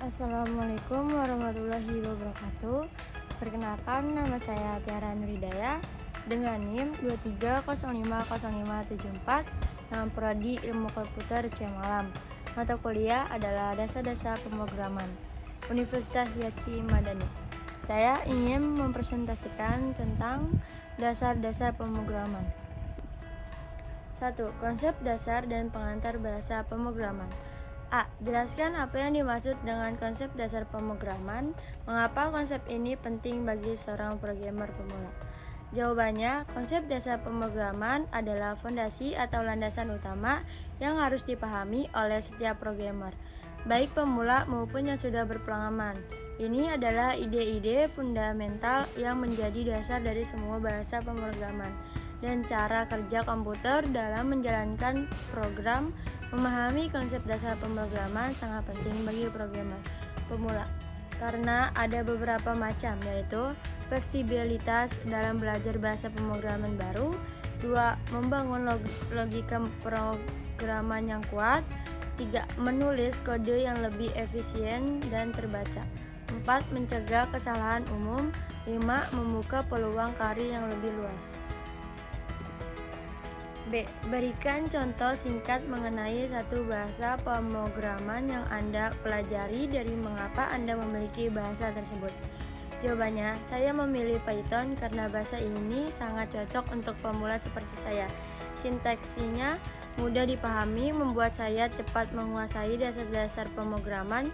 Assalamualaikum warahmatullahi wabarakatuh. Perkenalkan, nama saya Tiara Nuridaya dengan NIM 23050574, nama prodi Ilmu Komputer C Malam. Mata kuliah adalah Dasar-Dasar Pemrograman, Universitas Yatsi Madani. Saya ingin mempresentasikan tentang dasar-dasar pemrograman. 1. Konsep dasar dan pengantar bahasa pemrograman. A. Jelaskan apa yang dimaksud dengan konsep dasar pemrograman. Mengapa konsep ini penting bagi seorang programmer pemula? Jawabannya, konsep dasar pemrograman adalah fondasi atau landasan utama yang harus dipahami oleh setiap programmer, baik pemula maupun yang sudah berpengalaman. Ini adalah ide-ide fundamental yang menjadi dasar dari semua bahasa pemrograman dan cara kerja komputer dalam menjalankan program. Memahami konsep dasar pemrograman sangat penting bagi programmer pemula karena ada beberapa macam, yaitu fleksibilitas dalam belajar bahasa pemrograman baru. 2. Membangun logika pemrograman yang kuat. 3. Menulis kode yang lebih efisien dan terbaca. 4. Mencegah kesalahan umum. 5. Membuka peluang karir yang lebih luas. B. Berikan contoh singkat mengenai satu bahasa pemrograman yang Anda pelajari dari mengapa Anda memiliki bahasa tersebut. Jawabannya, saya memilih Python karena bahasa ini sangat cocok untuk pemula seperti saya. Sintaksinya mudah dipahami, membuat saya cepat menguasai dasar-dasar pemrograman.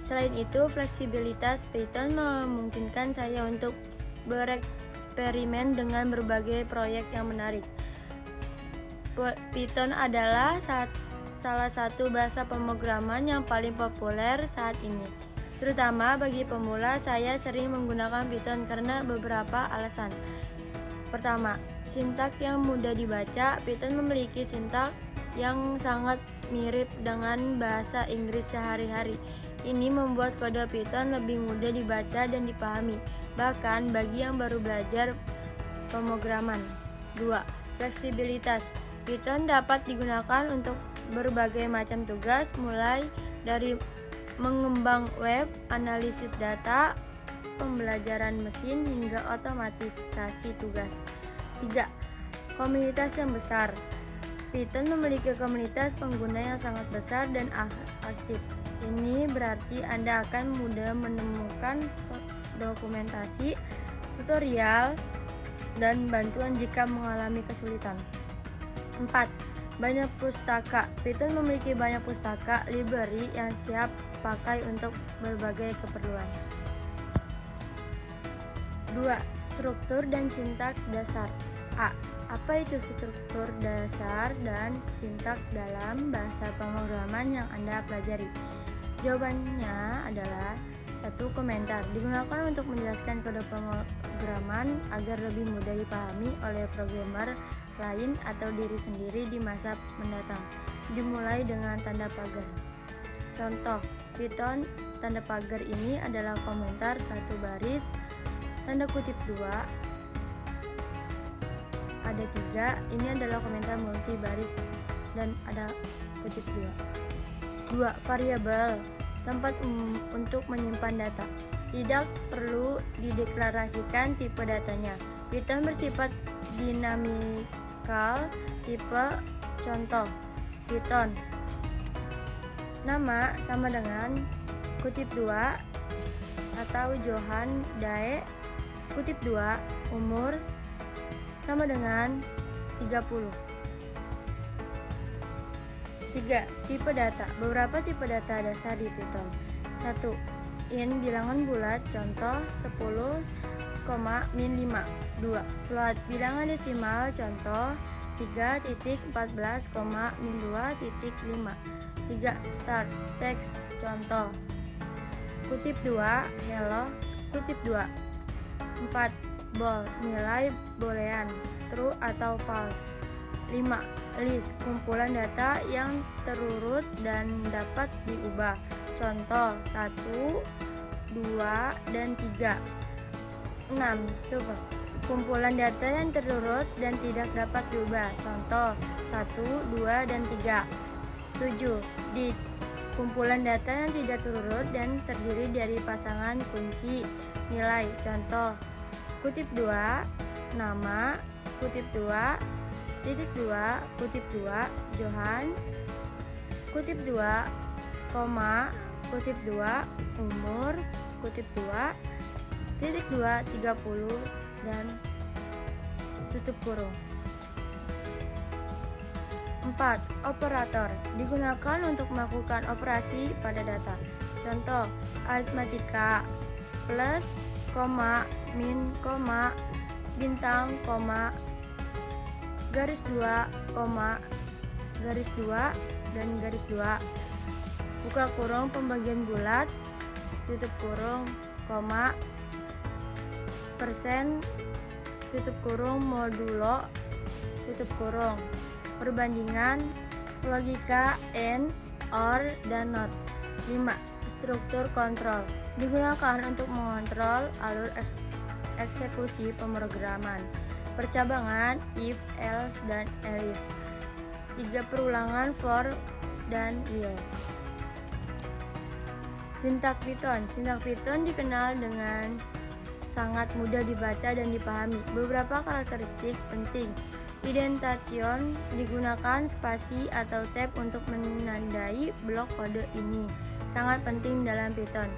Selain itu, fleksibilitas Python memungkinkan saya untuk bereksperimen dengan berbagai proyek yang menarik. Python adalah salah satu bahasa pemrograman yang paling populer saat ini. Terutama bagi pemula, saya sering menggunakan Python karena beberapa alasan. Pertama, sintaks yang mudah dibaca. Python memiliki sintaks yang sangat mirip dengan bahasa Inggris sehari-hari. Ini membuat kode Python lebih mudah dibaca dan dipahami, bahkan bagi yang baru belajar pemrograman. 2. Fleksibilitas. Python dapat digunakan untuk berbagai macam tugas, mulai dari mengembang web, analisis data, pembelajaran mesin, hingga otomatisasi tugas. 3. Komunitas yang besar. Python memiliki komunitas pengguna yang sangat besar dan aktif. Ini berarti Anda akan mudah menemukan dokumentasi, tutorial, dan bantuan jika mengalami kesulitan. 4. Banyak pustaka. Python memiliki banyak pustaka library yang siap pakai untuk berbagai keperluan. 2. Struktur dan sintaks dasar. A. Apa itu struktur dasar dan sintaks dalam bahasa pemrograman yang Anda pelajari? Jawabannya adalah 1. Komentar. Digunakan untuk menjelaskan kode pemrograman agar lebih mudah dipahami oleh programmer lain atau diri sendiri di masa mendatang. Dimulai dengan tanda pagar. Contoh, Python tanda pagar ini adalah komentar 1 baris, tanda kutip 2, ada 3, ini adalah komentar multi baris dan ada kutip 2. 2. Variabel, tempat untuk menyimpan data. Tidak perlu dideklarasikan tipe datanya. Python bersifat dinamikal. Tipe contoh Python nama sama dengan kutip 2 atau Johan Dae, kutip 2 umur sama dengan 30. 3. Tipe data. Beberapa tipe data dasar di Python. 1. Int bilangan bulat, contoh 10, min 5. 2. Float bilangan desimal, contoh 3.14, min 2.5. 3. Start text, contoh kutip 2 hello, kutip 2. 4. Bool, nilai boolean, true atau false. 5. List, kumpulan data yang terurut dan dapat diubah, contoh 1, 2, dan 3. 6. Tuple, kumpulan data yang terurut dan tidak dapat diubah, contoh 1, 2, dan 3. 7. Dit, kumpulan data yang tidak terurut dan terdiri dari pasangan kunci nilai. Contoh, kutip 2, nama, kutip 2, titik 2, kutip 2, Johan, kutip 2, koma, kutip 2, umur, kutip 2, titik 2, 30, dan tutup kurung. 4. Operator digunakan untuk melakukan operasi pada data. Contoh, aritmatika, plus, koma, min, koma, bintang, koma, garis 2, koma, garis 2, dan garis 2. Buka kurung pembagian bulat, tutup kurung, koma, persen, tutup kurung, modulo, tutup kurung. Perbandingan, logika, and, or, dan not. 5. Struktur kontrol digunakan untuk mengontrol alur eksekusi pemrograman. Percabangan, if, else, dan elif. 3. Perulangan, for, dan while. Sintak Python. Sintak Python dikenal dengan sangat mudah dibaca dan dipahami. Beberapa karakteristik penting. Indentation digunakan spasi atau tab untuk menandai blok kode ini. Sangat penting dalam Python.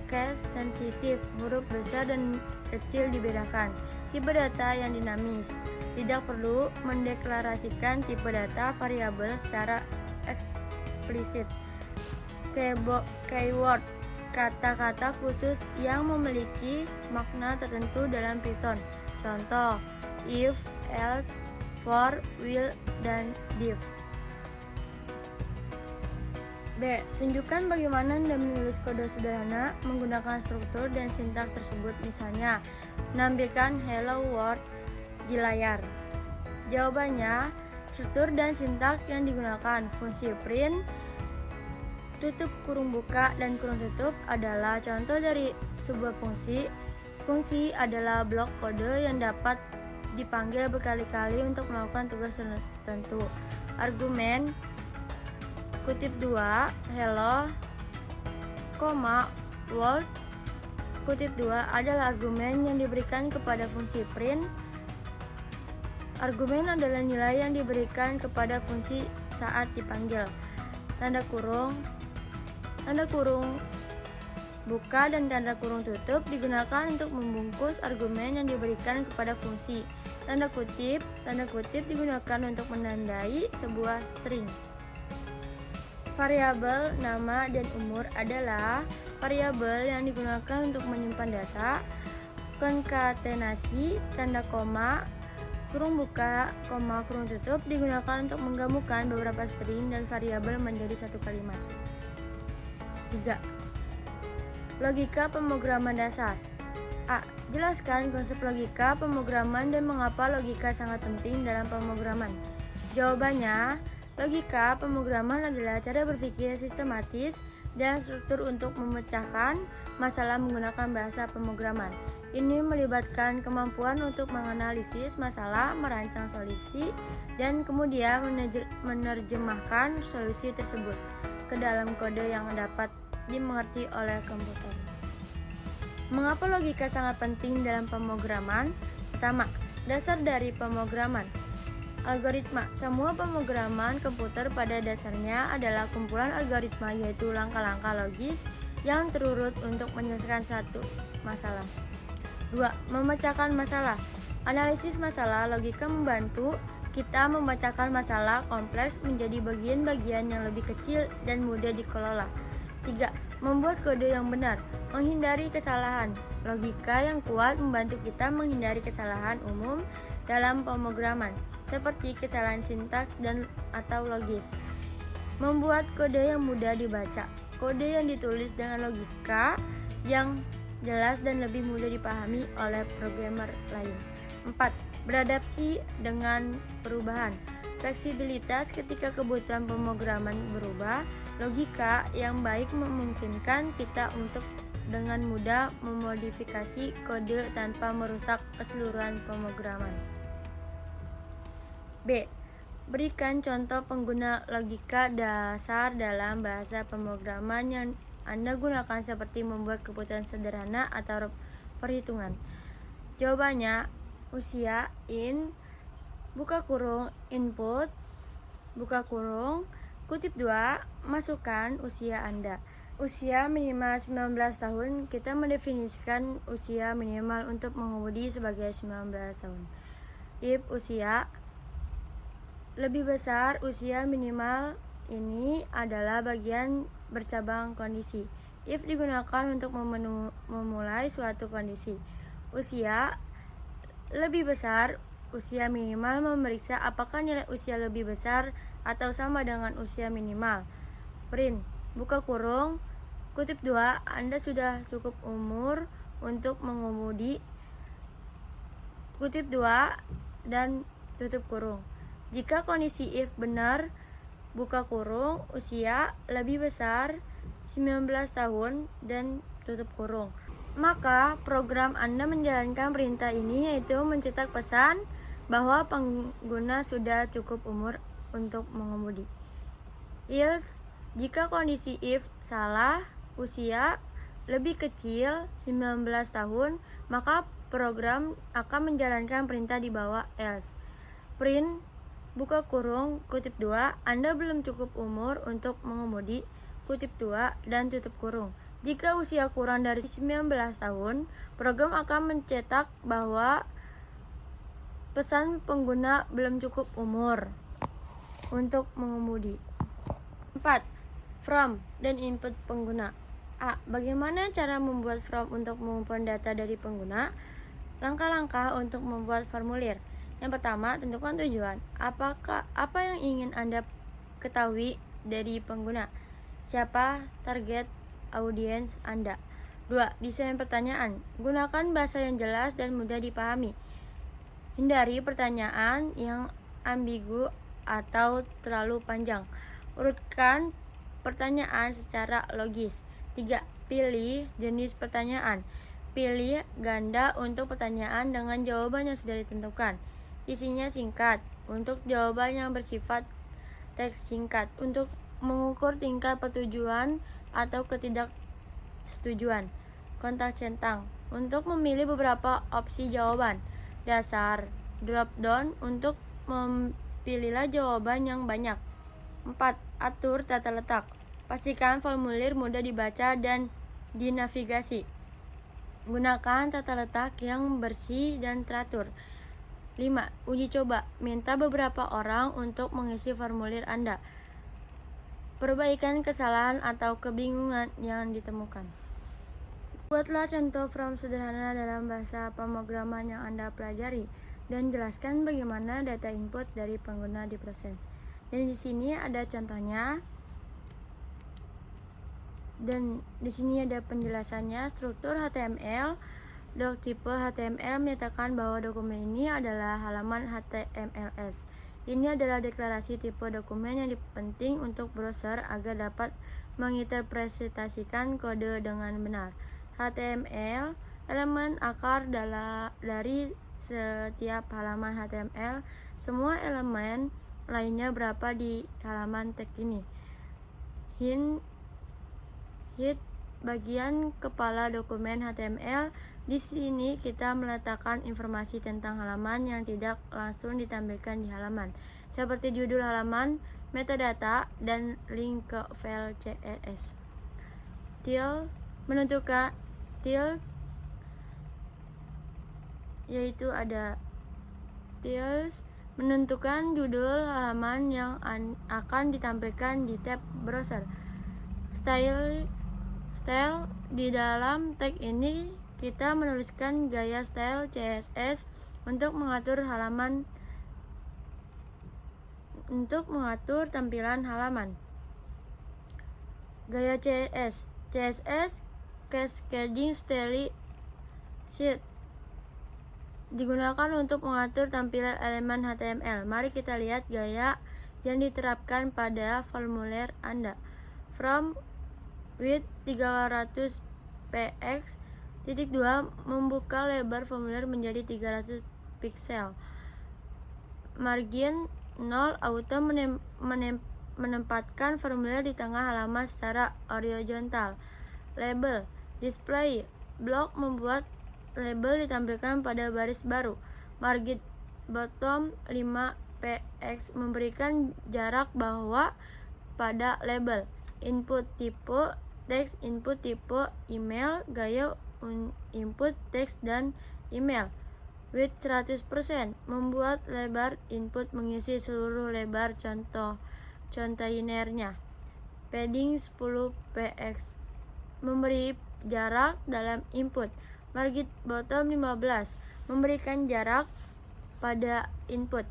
Case sensitif, huruf besar dan kecil dibedakan. Tipe data yang dinamis. Tidak perlu mendeklarasikan tipe data variabel secara eksplisit. Keyword, kata-kata khusus yang memiliki makna tertentu dalam Python. Contoh, if, else, for, will, dan div. B. Tunjukkan bagaimana Anda menulis kode sederhana menggunakan struktur dan sintak tersebut. Misalnya, menampilkan hello world di layar. Jawabannya, struktur dan sintak yang digunakan fungsi print, tutup kurung buka, dan kurung tutup adalah contoh dari sebuah fungsi. Fungsi adalah blok kode yang dapat dipanggil berkali-kali untuk melakukan tugas tertentu. Argumen, kutip 2, hello, koma, world, kutip 2 adalah argumen yang diberikan kepada fungsi print. Argumen adalah nilai yang diberikan kepada fungsi saat dipanggil. Tanda kurung buka dan tanda kurung tutup digunakan untuk membungkus argumen yang diberikan kepada fungsi. Tanda kutip digunakan untuk menandai sebuah string. Variabel nama dan umur adalah variabel yang digunakan untuk menyimpan data. Konkatenasi, tanda koma, kurung buka, koma, kurung tutup digunakan untuk menggabungkan beberapa string dan variabel menjadi satu kalimat. 3. Logika pemrograman dasar. A. Jelaskan konsep logika pemrograman dan mengapa logika sangat penting dalam pemrograman. Jawabannya, logika pemrograman adalah cara berpikir sistematis dan struktur untuk memecahkan masalah menggunakan bahasa pemrograman. Ini melibatkan kemampuan untuk menganalisis masalah, merancang solusi, dan kemudian menerjemahkan solusi tersebut ke dalam kode yang dapat dimengerti oleh komputer. Mengapa logika sangat penting dalam pemrograman? Pertama, dasar dari pemrograman. Algoritma. Semua pemrograman komputer pada dasarnya adalah kumpulan algoritma, yaitu langkah-langkah logis yang terurut untuk menyelesaikan satu masalah. 2. Memecahkan masalah. Analisis masalah logika membantu kita memecahkan masalah kompleks menjadi bagian-bagian yang lebih kecil dan mudah dikelola. 3. Membuat kode yang benar. Menghindari kesalahan. Logika yang kuat membantu kita menghindari kesalahan umum dalam pemrograman, seperti kesalahan sintak dan atau logis. Membuat kode yang mudah dibaca. Kode yang ditulis dengan logika yang jelas dan lebih mudah dipahami oleh programmer lain. 4. Beradaptasi dengan perubahan. Fleksibilitas ketika kebutuhan pemrograman berubah. Logika yang baik memungkinkan kita untuk dengan mudah memodifikasi kode tanpa merusak keseluruhan pemrograman. B. Berikan contoh pengguna logika dasar dalam bahasa pemrograman yang Anda gunakan seperti membuat keputusan sederhana atau perhitungan. Jawabannya, usia buka kurung, input, buka kurung, kutip 2, masukkan usia Anda. Usia minimal 19 tahun, kita mendefinisikan usia minimal untuk mengemudi sebagai 19 tahun. If usia lebih besar, usia minimal ini adalah bagian bercabang kondisi. If digunakan untuk memulai suatu kondisi. Usia lebih besar, usia minimal memeriksa apakah nilai usia lebih besar atau sama dengan usia minimal. Print, buka kurung, kutip 2, Anda sudah cukup umur untuk mengemudi, kutip 2, dan tutup kurung. Jika kondisi if benar, buka kurung, usia lebih besar 19 tahun dan tutup kurung, maka program Anda menjalankan perintah ini, yaitu mencetak pesan bahwa pengguna sudah cukup umur untuk mengemudi. Else, jika kondisi if salah, usia lebih kecil 19 tahun, maka program akan menjalankan perintah di bawah else. Print, buka kurung, kutip 2, Anda belum cukup umur untuk mengemudi, kutip 2, dan tutup kurung. Jika usia kurang dari 19 tahun, program akan mencetak bahwa pesan pengguna belum cukup umur untuk mengemudi. 4. From dan input pengguna. A. Bagaimana cara membuat from untuk mengumpulkan data dari pengguna? Langkah-langkah untuk membuat formulir. Yang pertama, tentukan tujuan. Apa yang ingin Anda ketahui dari pengguna? Siapa target audiens Anda? 2. Desain pertanyaan. Gunakan bahasa yang jelas dan mudah dipahami. Hindari pertanyaan yang ambigu atau terlalu panjang. Urutkan pertanyaan secara logis. 3. Pilih jenis pertanyaan. Pilih ganda untuk pertanyaan dengan jawaban yang sudah ditentukan. Isinya singkat. Untuk jawaban yang bersifat teks singkat. Untuk mengukur tingkat persetujuan atau ketidaksetujuan. Kontak centang. Untuk memilih beberapa opsi jawaban dasar. Drop down untuk pilihlah jawaban yang banyak. 4. Atur tata letak. Pastikan formulir mudah dibaca dan dinavigasi. Gunakan tata letak yang bersih dan teratur. 5. Uji coba. Minta beberapa orang untuk mengisi formulir Anda. Perbaikan kesalahan atau kebingungan yang ditemukan. Buatlah contoh from sederhana dalam bahasa pemrograman yang Anda pelajari dan jelaskan bagaimana data input dari pengguna diproses. Dan di sini ada contohnya. Dan di sini ada penjelasannya. Struktur HTML. Doc tipe HTML menyatakan bahwa dokumen ini adalah halaman HTMLS. Ini adalah deklarasi tipe dokumen yang penting untuk browser agar dapat menginterpretasikan kode dengan benar. HTML, elemen akar dari setiap halaman HTML. Semua elemen lainnya berapa di halaman tag ini. Hit bagian kepala dokumen HTML. Di sini kita meletakkan informasi tentang halaman yang tidak langsung ditampilkan di halaman, seperti judul halaman, metadata, dan link ke file CSS. Menentukan yaitu ada menentukan judul halaman yang akan ditampilkan di tab browser. Style di dalam tag ini kita menuliskan gaya style CSS untuk mengatur tampilan halaman. Gaya CSS Cascading Style Sheet digunakan untuk mengatur tampilan elemen HTML. Mari kita lihat gaya yang diterapkan pada formulir Anda. From width 300 px. 2. Membuka lebar formulir menjadi 300 pixel. Margin 0 auto menempatkan formulir di tengah halaman secara horizontal. Label display block membuat label ditampilkan pada baris baru. Margin bottom 5px memberikan jarak bawah pada label. Input tipe teks, input tipe email, gaya input teks dan email. Width 100% membuat lebar input mengisi seluruh lebar kontainernya. Padding 10px memberi jarak dalam input. Margin bottom 15 memberikan jarak pada input.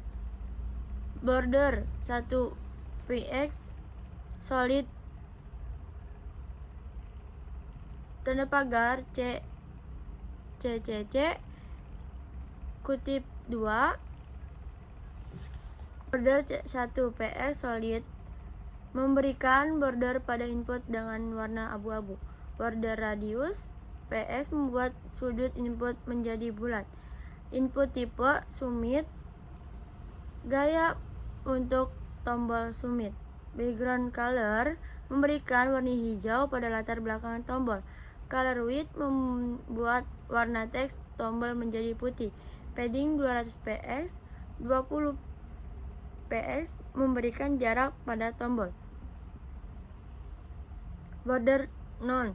Border 1px solid tanda pagar CCC kutip 2 border 1px solid memberikan border pada input dengan warna abu-abu. Border radius ps membuat sudut input menjadi bulat. Input tipe sumit, gaya untuk tombol sumit. Background color memberikan warna hijau pada latar belakang tombol. Color width membuat warna teks tombol menjadi putih. Padding 200px 20px memberikan jarak pada tombol. Border none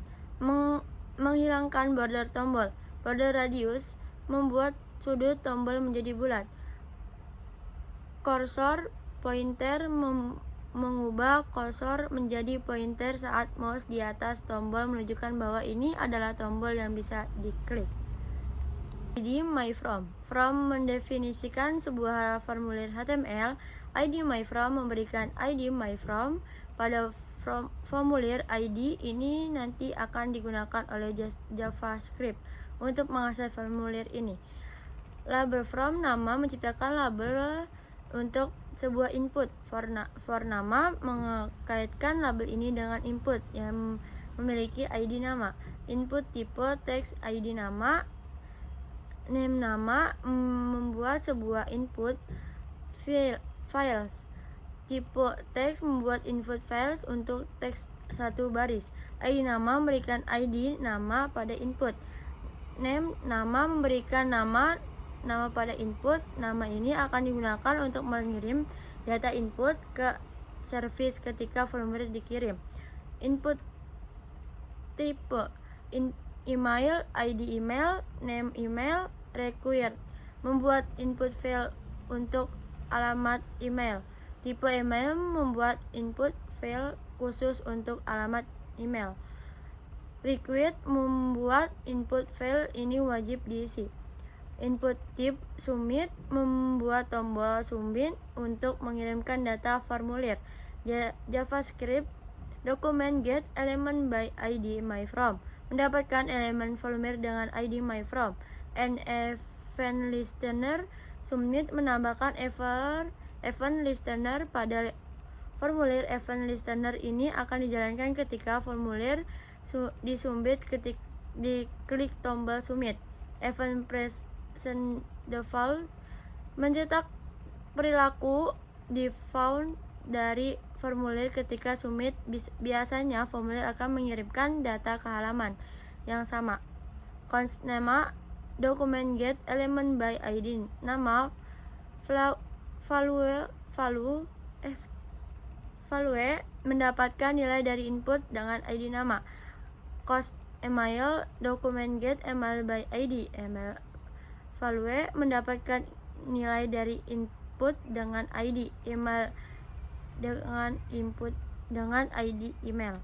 menghilangkan border tombol. Border radius membuat sudut tombol menjadi bulat. Cursor pointer mengubah kursor menjadi pointer saat mouse di atas tombol menunjukkan bahwa ini adalah tombol yang bisa diklik. ID myFrom. From mendefinisikan sebuah formulir HTML. ID myFrom memberikan ID myFrom pada formulir. ID ini nanti akan digunakan oleh JavaScript untuk mengakses formulir ini. Label from nama menciptakan label untuk sebuah input. For nama mengkaitkan label ini dengan input yang memiliki ID nama. Input tipe teks ID nama. Name nama membuat sebuah input files. Tipe teks membuat input files untuk teks satu baris. ID nama memberikan ID nama pada input. Name nama memberikan nama pada input. Nama ini akan digunakan untuk mengirim data input ke service ketika formulir dikirim. Input tipe email, ID email, name email, required membuat input file untuk alamat email. Tipe email membuat input file khusus untuk alamat email. Required membuat input file ini wajib diisi. Input type submit membuat tombol submit untuk mengirimkan data formulir. JavaScript dokumen get element by ID myFrom mendapatkan elemen formulir dengan ID myFrom. An event listener submit menambahkan event listener pada formulir. Event listener ini akan dijalankan ketika formulir disubmit diklik tombol submit. Event present default mencetak perilaku default dari formulir ketika submit. Biasanya formulir akan mengirimkan data ke halaman yang sama. Const nama dokumen get element by ID nama value mendapatkan nilai dari input dengan ID nama. Cost email dokumen get email by ID email value mendapatkan nilai dari input dengan ID email dengan input dengan ID email.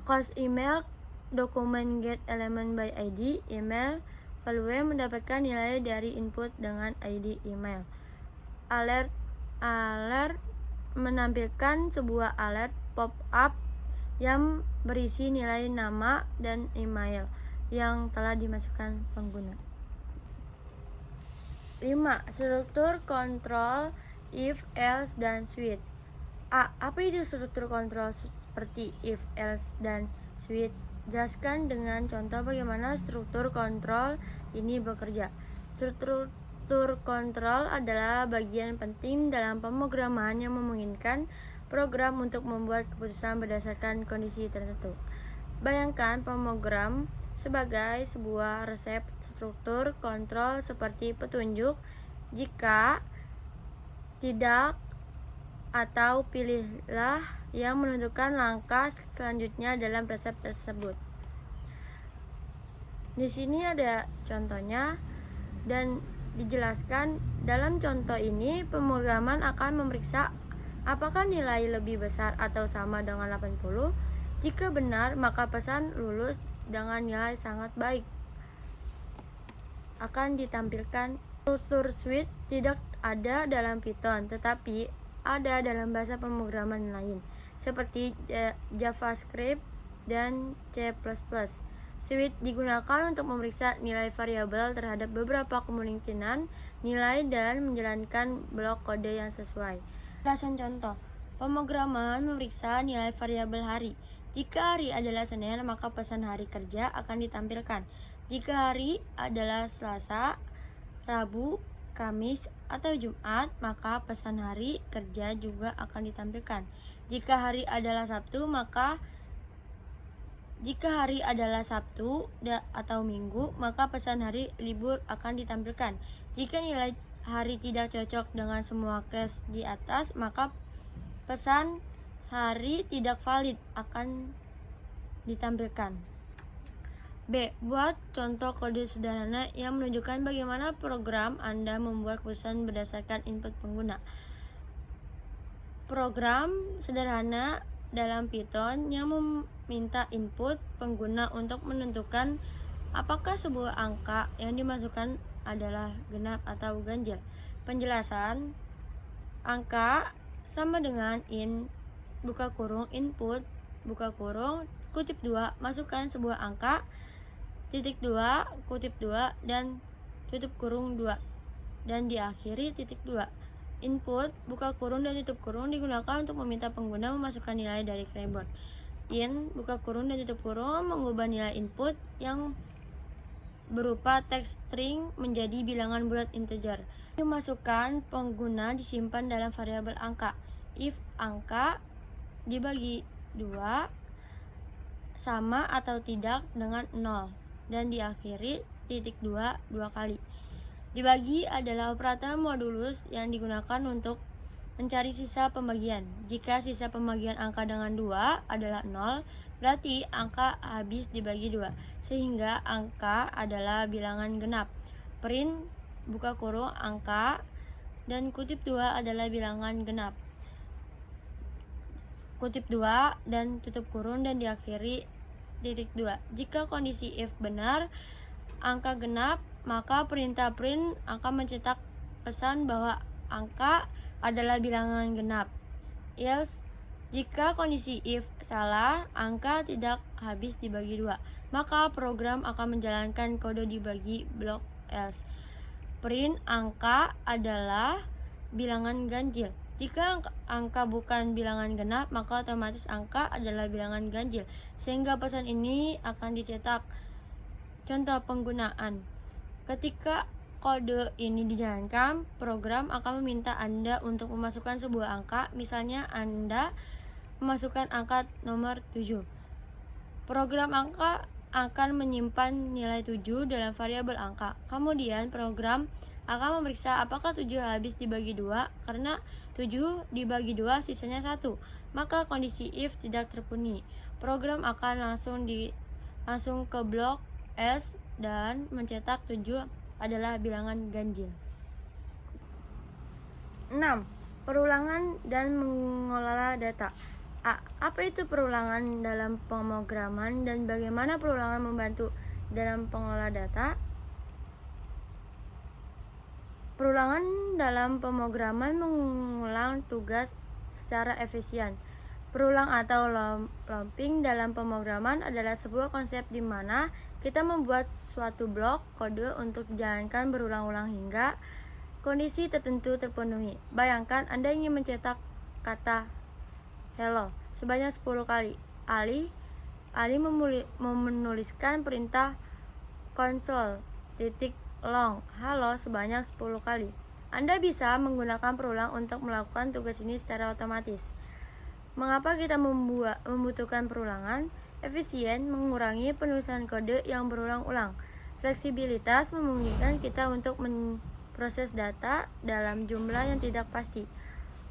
Cost email dokumen get element by ID email value mendapatkan nilai dari input dengan ID email. Alert menampilkan sebuah alert pop-up yang berisi nilai nama dan email yang telah dimasukkan pengguna. 5. Struktur kontrol if, else, dan switch. Apa itu struktur kontrol seperti if, else, dan switch? Jelaskan dengan contoh bagaimana struktur kontrol ini bekerja. Struktur Struktur kontrol adalah bagian penting dalam pemrograman yang memungkinkan program untuk membuat keputusan berdasarkan kondisi tertentu. Bayangkan pemrogram sebagai sebuah resep struktur kontrol seperti petunjuk jika, tidak, atau pilihlah yang menentukan langkah selanjutnya dalam resep tersebut. Di sini ada contohnya dan dijelaskan dalam contoh ini pemrograman akan memeriksa apakah nilai lebih besar atau sama dengan 80. Jika benar, maka pesan lulus dengan nilai sangat baik akan ditampilkan. Struktur switch tidak ada dalam Python, tetapi ada dalam bahasa pemrograman lain seperti JavaScript dan C++. Switch digunakan untuk memeriksa nilai variabel terhadap beberapa kemungkinan nilai dan menjalankan blok kode yang sesuai. Penjelasan contoh. Pemrograman memeriksa nilai variabel hari. Jika hari adalah Senin, maka pesan hari kerja akan ditampilkan. Jika hari adalah Selasa, Rabu, Kamis, atau Jumat, maka pesan hari kerja juga akan ditampilkan. Jika hari adalah Sabtu atau Minggu, maka pesan hari libur akan ditampilkan. Jika nilai hari tidak cocok dengan semua case di atas, maka pesan hari tidak valid akan ditampilkan. B. Buat contoh kode sederhana yang menunjukkan bagaimana program Anda membuat keputusan berdasarkan input pengguna. Program sederhana dalam Python yang meminta input pengguna untuk menentukan apakah sebuah angka yang dimasukkan adalah genap atau ganjil. Penjelasan: angka sama dengan buka kurung input, buka kurung, kutip 2, masukkan sebuah angka, titik 2, kutip 2, dan tutup kurung 2, dan diakhiri titik 2. Input, buka kurung, dan tutup kurung digunakan untuk meminta pengguna memasukkan nilai dari keyboard. Buka kurung, dan tutup kurung mengubah nilai input yang berupa teks string menjadi bilangan bulat integer. Dimasukkan pengguna disimpan dalam variabel angka. If angka dibagi 2 sama atau tidak dengan 0, dan diakhiri titik 2 dua kali. Dibagi adalah operator modulus yang digunakan untuk mencari sisa pembagian. Jika sisa pembagian angka dengan 2 adalah 0, berarti angka habis dibagi 2, sehingga angka adalah bilangan genap. Print, buka kurung, angka, dan kutip 2 adalah bilangan genap. Kutip 2 dan tutup kurung dan diakhiri titik 2. Jika kondisi if benar, angka genap, maka perintah print akan mencetak pesan bahwa angka adalah bilangan genap. Else, jika kondisi if salah, angka tidak habis dibagi 2, maka program akan menjalankan kode dibagi blok else. Print angka adalah bilangan ganjil. Jika angka bukan bilangan genap, maka otomatis angka adalah bilangan ganjil, sehingga pesan ini akan dicetak. Contoh penggunaan: ketika kode ini dijalankan, program akan meminta Anda untuk memasukkan sebuah angka. Misalnya Anda memasukkan angka nomor 7. Program angka akan menyimpan nilai 7 dalam variabel angka. Kemudian program akan memeriksa apakah 7 habis dibagi 2. Karena 7 dibagi 2 sisanya 1, maka kondisi if tidak terpenuhi. Program akan langsung ke blok else dan mencetak 7 adalah bilangan ganjil. 6. Perulangan dan mengelola data. Apa itu perulangan dalam pemrograman dan bagaimana perulangan membantu dalam pengelola data? Perulangan dalam pemrograman mengulang tugas secara efisien. Perulang atau looping dalam pemrograman adalah sebuah konsep di mana kita membuat suatu blok kode untuk dijalankan berulang-ulang hingga kondisi tertentu terpenuhi. Bayangkan Anda ingin mencetak kata hello sebanyak 10 kali. Ali menuliskan perintah konsol long halo sebanyak 10 kali. Anda bisa menggunakan perulang untuk melakukan tugas ini secara otomatis. Mengapa kita membutuhkan perulangan? Efisien mengurangi penulisan kode yang berulang-ulang. Fleksibilitas memungkinkan kita untuk memproses data dalam jumlah yang tidak pasti.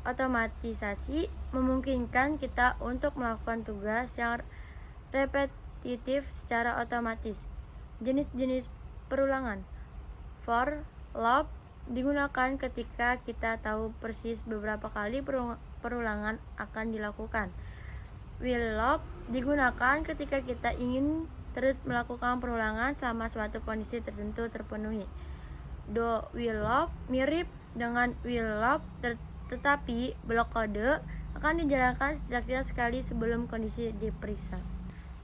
Otomatisasi memungkinkan kita untuk melakukan tugas yang repetitif secara otomatis. Jenis-jenis perulangan. For, loop digunakan ketika kita tahu persis beberapa kali perulangan akan dilakukan. While loop digunakan ketika kita ingin terus melakukan perulangan selama suatu kondisi tertentu terpenuhi. Do while loop mirip dengan while loop, tetapi blok kode akan dijalankan setidaknya sekali sebelum kondisi diperiksa.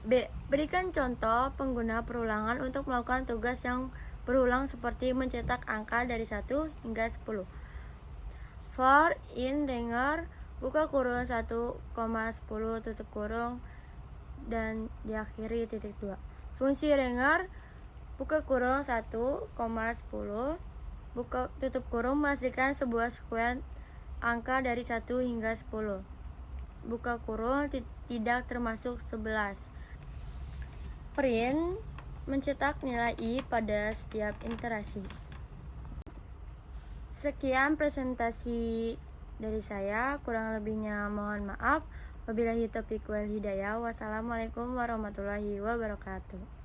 B. Berikan contoh pengguna perulangan untuk melakukan tugas yang berulang seperti mencetak angka dari 1 hingga 10. For in Ranger buka kurung 1,10 tutup kurung dan diakhiri titik 2. Fungsi Ranger buka kurung 1,10 buka tutup kurung menghasilkan sebuah sequence angka dari 1 hingga 10. Buka kurung tidak termasuk 11. Print mencetak nilai I pada setiap iterasi. Sekian presentasi dari saya, kurang lebihnya mohon maaf. Wabillahi taufiq wal hidayah. Wassalamualaikum warahmatullahi wabarakatuh.